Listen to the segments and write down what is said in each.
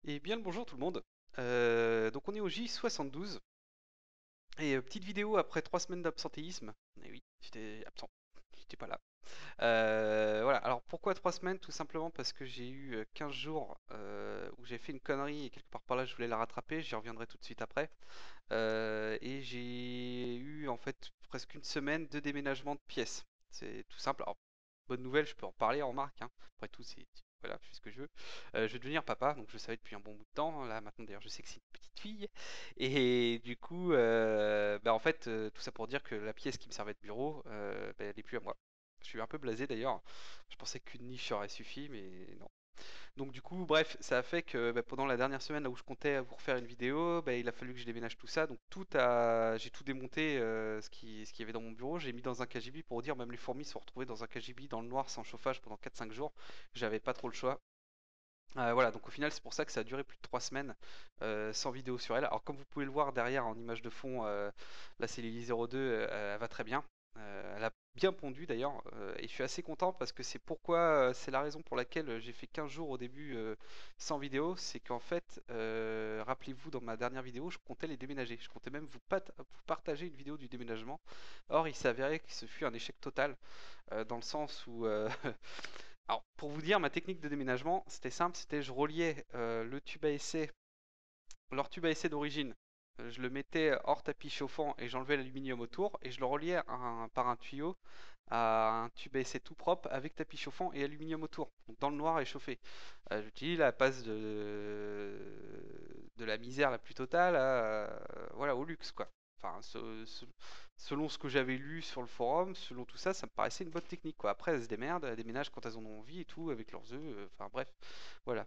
Et bien le bonjour tout le monde. Donc on est au J72 et petite vidéo après 3 semaines d'absentéisme. Et oui, j'étais absent, j'étais pas là. Voilà, alors pourquoi 3 semaines? Tout simplement parce que j'ai eu 15 jours où j'ai fait une connerie et quelque part par là je voulais la rattraper, j'y reviendrai tout de suite après. Et j'ai eu en fait presque une semaine de déménagement de pièces. C'est tout simple. Alors, bonne nouvelle, je peux en parler en remarque, hein. Après tout, c'est voilà, je fais ce que je veux. Je vais devenir papa, donc je le savais depuis un bon bout de temps. Là maintenant d'ailleurs, je sais que c'est une petite fille. Et du coup, bah, en fait, tout ça pour dire que la pièce qui me servait de bureau, bah, elle est plus à moi. Je suis un peu blasé d'ailleurs. Je pensais qu'une niche aurait suffi, mais non. Donc du coup, bref, ça a fait que bah, pendant la dernière semaine là où je comptais vous refaire une vidéo, bah, il a fallu que je déménage tout ça. Donc j'ai tout démonté ce qu'il y avait dans mon bureau. J'ai mis dans un KGB pour dire même les fourmis se sont retrouvées dans un KGB dans le noir sans chauffage pendant 4-5 jours. J'avais pas trop le choix. Voilà, donc au final c'est pour ça que ça a duré plus de 3 semaines sans vidéo sur elle. Alors comme vous pouvez le voir derrière en image de fond, là c'est Lily 02, elle va très bien. Elle a bien pondu d'ailleurs, et je suis assez content parce que c'est la raison pour laquelle j'ai fait 15 jours au début sans vidéo. C'est qu'en fait, rappelez-vous dans ma dernière vidéo, je comptais les déménager. Je comptais même vous partager une vidéo du déménagement. Or il s'est avéré que ce fut un échec total, dans le sens où alors, pour vous dire, ma technique de déménagement, c'était simple, c'était je reliais leur tube à essai d'origine, je le mettais hors tapis chauffant et j'enlevais l'aluminium autour et je le reliais par un tuyau à un tube à essai tout propre avec tapis chauffant et aluminium autour, donc dans le noir et chauffé. J'utilise la passe de la misère la plus totale voilà, au luxe, quoi. Enfin, selon ce que j'avais lu sur le forum, selon tout ça, ça me paraissait une bonne technique, quoi. Après, elles se démerdent, elles déménagent quand elles en ont envie et tout, avec leurs œufs, enfin bref, voilà.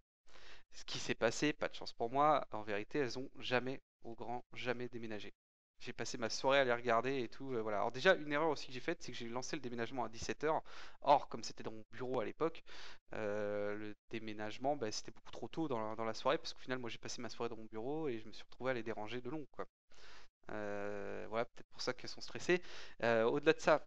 Ce qui s'est passé, pas de chance pour moi, en vérité, elles ont jamais, au grand jamais déménagé. J'ai passé ma soirée à les regarder et tout, voilà. Alors déjà, une erreur aussi que j'ai faite, c'est que j'ai lancé le déménagement à 17h. Or, comme c'était dans mon bureau à l'époque, le déménagement, bah, c'était beaucoup trop tôt dans la soirée, parce qu'au final, moi j'ai passé ma soirée dans mon bureau et je me suis retrouvé à les déranger de long, quoi. Voilà, peut-être pour ça qu'elles sont stressées. Au-delà de ça,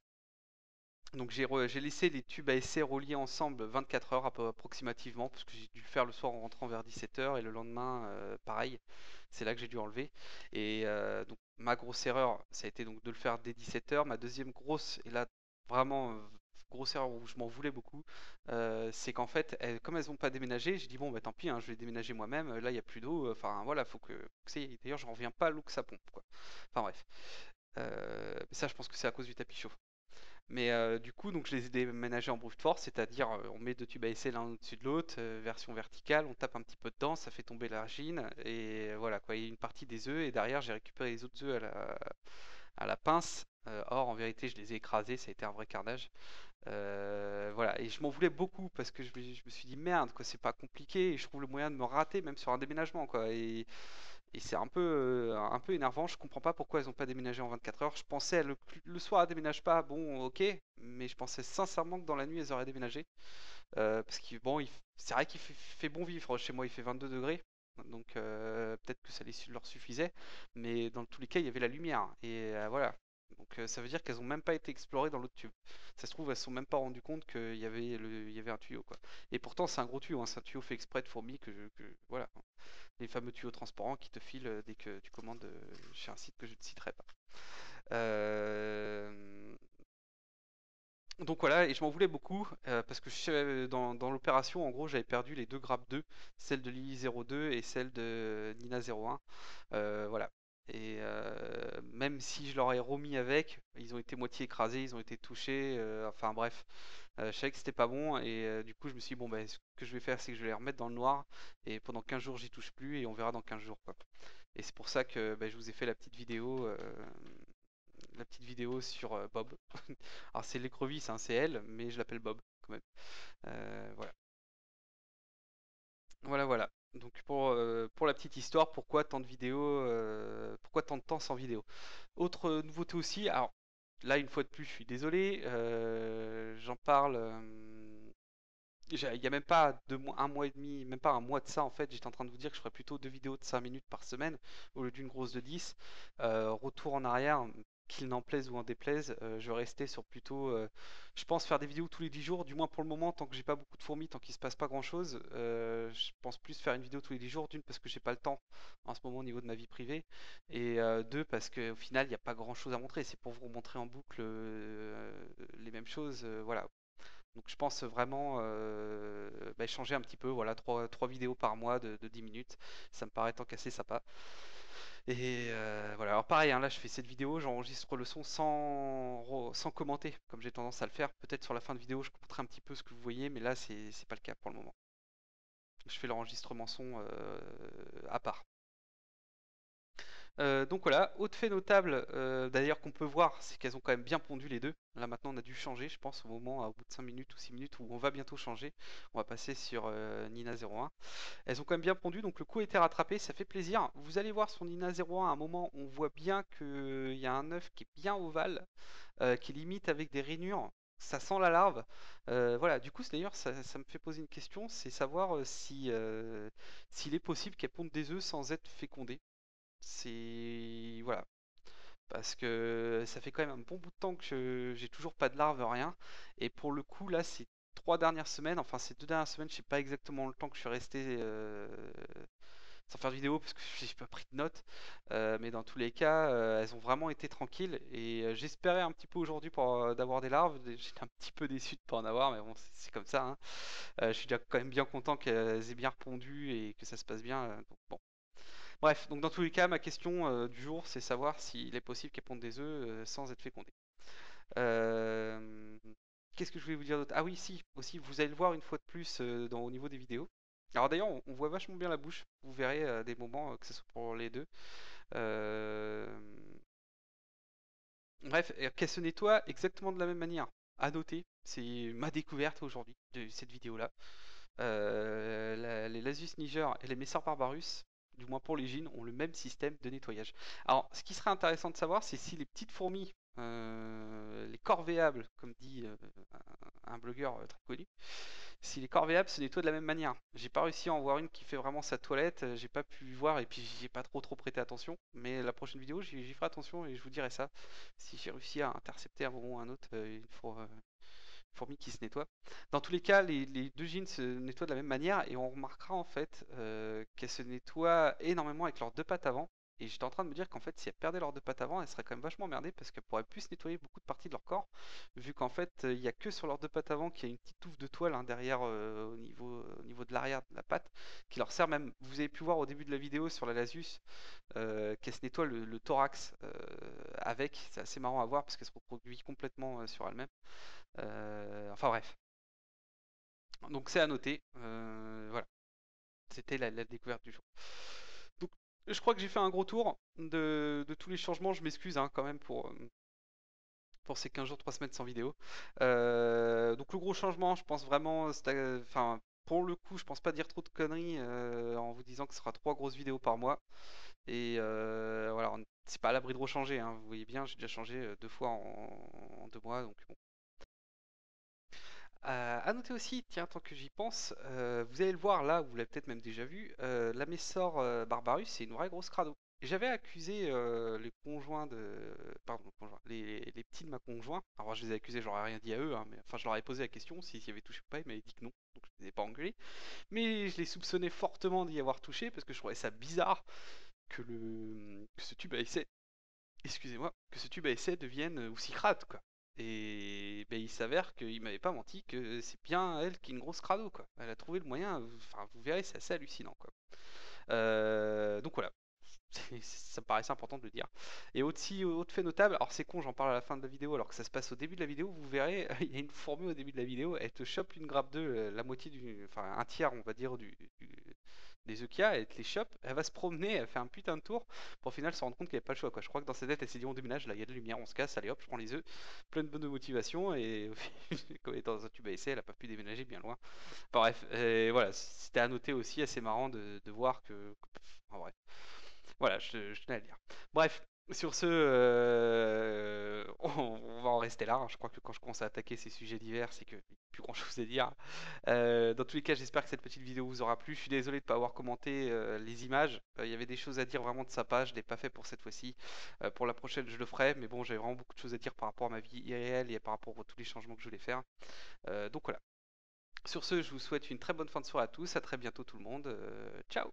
donc j'ai laissé les tubes à essai reliés ensemble 24 heures approximativement, parce que j'ai dû le faire le soir en rentrant vers 17h et le lendemain, pareil. C'est là que j'ai dû enlever. Et donc ma grosse erreur, ça a été donc de le faire dès 17h. Ma deuxième grosse, et là vraiment grosse erreur où je m'en voulais beaucoup, c'est qu'en fait, comme elles n'ont pas déménagé, j'ai dit bon bah tant pis, hein, je vais déménager moi-même. Là il n'y a plus d'eau. Enfin voilà, faut que d'ailleurs, j'en reviens pas à l'eau que ça pompe, quoi. Enfin bref. Ça, je pense que c'est à cause du tapis chaud. Mais du coup, donc je les ai déménagés en brute force, c'est-à-dire on met deux tubes à essai l'un au-dessus de l'autre, version verticale, on tape un petit peu dedans, ça fait tomber l'argile, et voilà quoi, il y a une partie des œufs, et derrière j'ai récupéré les autres œufs à la pince. Or, en vérité, je les ai écrasés, ça a été un vrai carnage. Voilà, et je m'en voulais beaucoup parce que je me suis dit merde, quoi, c'est pas compliqué, et je trouve le moyen de me rater même sur un déménagement, quoi. Et c'est un peu énervant. Je comprends pas pourquoi elles n'ont pas déménagé en 24 heures. Je pensais le soir elles déménagent pas, bon ok, mais je pensais sincèrement que dans la nuit elles auraient déménagé. Parce que bon, c'est vrai qu'il fait bon vivre. Chez moi il fait 22 degrés, donc peut-être que leur suffisait. Mais dans tous les cas il y avait la lumière. Et voilà. Donc ça veut dire qu'elles ont même pas été explorées dans l'autre tube. Ça se trouve elles se sont même pas rendues compte il y avait un tuyau, quoi. Et pourtant c'est un gros tuyau, hein. C'est un tuyau fait exprès de fourmis voilà, les fameux tuyaux transparents qui te filent dès que tu commandes chez un site que je ne citerai pas. Euh, Donc voilà, et je m'en voulais beaucoup parce que dans l'opération, en gros, j'avais perdu les deux grappes 2, celle de Lily 02 et celle de Nina 01. Voilà. Et même si je leur ai remis avec, ils ont été moitié écrasés, ils ont été touchés, enfin bref, je savais que c'était pas bon et du coup je me suis dit bon bah ce que je vais faire c'est que je vais les remettre dans le noir et pendant 15 jours j'y touche plus et on verra dans 15 jours, quoi. Et c'est pour ça que bah, je vous ai fait la petite vidéo sur Bob. Alors c'est l'écrevisse, hein, c'est elle, mais je l'appelle Bob quand même. Voilà. Voilà, voilà. Donc pour la petite histoire, pourquoi tant de temps sans vidéo? Autre nouveauté aussi, alors là une fois de plus, je suis désolé, j'en parle. Il y a même pas un mois et demi, même pas un mois de ça en fait, j'étais en train de vous dire que je ferais plutôt deux vidéos de 5 minutes par semaine au lieu d'une grosse de 10. Retour en arrière, qu'il n'en plaise ou en déplaise, je vais rester sur plutôt, je pense faire des vidéos tous les 10 jours, du moins pour le moment, tant que j'ai pas beaucoup de fourmis, tant qu'il se passe pas grand chose, je pense plus faire une vidéo tous les 10 jours, d'une parce que j'ai pas le temps en ce moment au niveau de ma vie privée, et deux parce qu'au final il n'y a pas grand chose à montrer, c'est pour vous montrer en boucle les mêmes choses, voilà. Donc je pense vraiment changer un petit peu, voilà, trois vidéos par mois de 10 minutes, ça me paraît tant qu'assez sympa. Et voilà, alors pareil, hein, là je fais cette vidéo, j'enregistre le son sans commenter, comme j'ai tendance à le faire. Peut-être sur la fin de vidéo je commenterai un petit peu ce que vous voyez, mais là c'est pas le cas pour le moment. Je fais l'enregistrement son à part. Donc voilà, autre fait notable, d'ailleurs qu'on peut voir, c'est qu'elles ont quand même bien pondu les deux. Là maintenant on a dû changer, je pense, au bout de 5 minutes ou 6 minutes où on va bientôt changer. On va passer sur Nina 01. Elles ont quand même bien pondu, donc le coup a été rattrapé, ça fait plaisir. Vous allez voir sur Nina 01, à un moment, on voit bien qu'il y a un œuf qui est bien ovale, qui limite avec des rainures. Ça sent la larve. Voilà, du coup, d'ailleurs, ça me fait poser une question, c'est savoir s'il est possible qu'elle ponde des œufs sans être fécondée. C'est... Voilà. Parce que ça fait quand même un bon bout de temps que j'ai toujours pas de larves, rien. Et pour le coup, là, ces 3 dernières semaines, enfin ces 2 dernières semaines, je sais pas exactement le temps que je suis resté sans faire de vidéo parce que j'ai pas pris de notes. Mais dans tous les cas, elles ont vraiment été tranquilles. Et j'espérais un petit peu aujourd'hui pour d'avoir des larves. J'étais un petit peu déçu de pas en avoir, mais bon, c'est comme ça, hein. Je suis déjà quand même bien content qu'elles aient bien répondu et que ça se passe bien. Donc bon. Bref, donc dans tous les cas, ma question du jour, c'est savoir s'il est possible qu'elles pondent des œufs sans être fécondées. Euh, Qu'est-ce que je voulais vous dire d'autre? Ah oui, si, aussi, vous allez le voir une fois de plus au niveau des vidéos. Alors d'ailleurs, on voit vachement bien la bouche. Vous verrez des moments, que ce soit pour les deux. Euh, Bref, qu'elle se nettoie exactement de la même manière. À noter, c'est ma découverte aujourd'hui de cette vidéo-là. Les Lasus Niger et les Messars Barbarus, du moins pour les jeans, ont le même système de nettoyage. Alors, ce qui serait intéressant de savoir, c'est si les petites fourmis, les corvéables, comme dit un blogueur très connu, si les corvéables se nettoient de la même manière. J'ai pas réussi à en voir une qui fait vraiment sa toilette, j'ai pas pu voir et puis j'ai pas trop prêté attention. Mais la prochaine vidéo, j'y ferai attention et je vous dirai ça. Si j'ai réussi à intercepter à un moment ou à un autre fourmi qui se nettoie. Dans tous les cas, les deux jeans se nettoient de la même manière et on remarquera en fait qu'elles se nettoient énormément avec leurs deux pattes avant. Et j'étais en train de me dire qu'en fait, si elles perdaient leurs deux pattes avant, elles seraient quand même vachement emmerdées parce qu'elles pourraient plus nettoyer beaucoup de parties de leur corps, vu qu'en fait, il n'y a que sur leurs deux pattes avant qu'il y a une petite touffe de toile hein, derrière au niveau de l'arrière de la patte qui leur sert même. Vous avez pu voir au début de la vidéo sur la Lasus qu'elle se nettoie le thorax avec. C'est assez marrant à voir parce qu'elle se reproduit complètement sur elle-même. Enfin bref. Donc c'est à noter. Voilà. C'était la découverte du jour. Donc je crois que j'ai fait un gros tour de tous les changements. Je m'excuse hein, quand même pour ces 15 jours, 3 semaines sans vidéo. Donc le gros changement, je pense vraiment, enfin pour le coup, je pense pas dire trop de conneries en vous disant que ce sera 3 grosses vidéos par mois. Et voilà, c'est pas à l'abri de rechanger. Hein. Vous voyez bien, j'ai déjà changé 2 fois en 2 mois, donc bon. À noter aussi, tiens, tant que j'y pense, vous allez le voir là, vous l'avez peut-être même déjà vu, la Messor Barbarus, c'est une vraie grosse crado. Et j'avais accusé les conjoints de. Pardon, les petits de ma conjoint. Alors je les ai accusés, j'aurais rien dit à eux, hein, mais enfin je leur ai posé la question s'ils y avaient touché ou pas, ils m'avaient dit que non, donc je les ai pas engueulés. Mais je les soupçonnais fortement d'y avoir touché parce que je trouvais ça bizarre que ce tube à essai, excusez-moi, que ce tube à essai devienne aussi crade, quoi. Et ben, il s'avère qu'il m'avait pas menti, que c'est bien elle qui est une grosse crado, quoi. Elle a trouvé le moyen, enfin vous verrez, c'est assez hallucinant, quoi. Donc voilà, ça me paraissait important de le dire. Et aussi, autre fait notable, alors c'est con, j'en parle à la fin de la vidéo, alors que ça se passe au début de la vidéo, vous verrez, il y a une fourmi au début de la vidéo, elle te chope une grappe d'œufs, la moitié enfin un tiers, on va dire, des œufs qu'il y a, elle te les chope, elle va se promener, elle fait un putain de tour, pour au final se rendre compte qu'il n'y avait pas le choix, quoi. Je crois que dans sa tête, elle s'est dit, on déménage, là il y a de la lumière, on se casse, allez hop, je prends les œufs, plein de bonne motivation, et comme étant dans un tube à essai, elle a pas pu déménager bien loin. Enfin, bref, et voilà, c'était à noter aussi, assez marrant de voir que. En vrai. Voilà, je tenais à le dire. Bref, Sur ce, on va en rester là, hein. Je crois que quand je commence à attaquer ces sujets divers, c'est qu'il n'y a plus grand chose à dire. Dans tous les cas, j'espère que cette petite vidéo vous aura plu. Je suis désolé de ne pas avoir commenté les images. Il y avait des choses à dire vraiment de sympa. Je ne l'ai pas fait pour cette fois-ci. Pour la prochaine, je le ferai. Mais bon, j'avais vraiment beaucoup de choses à dire par rapport à ma vie IRL et par rapport à tous les changements que je voulais faire. Donc voilà. Sur ce, je vous souhaite une très bonne fin de soirée à tous. À très bientôt tout le monde. Ciao!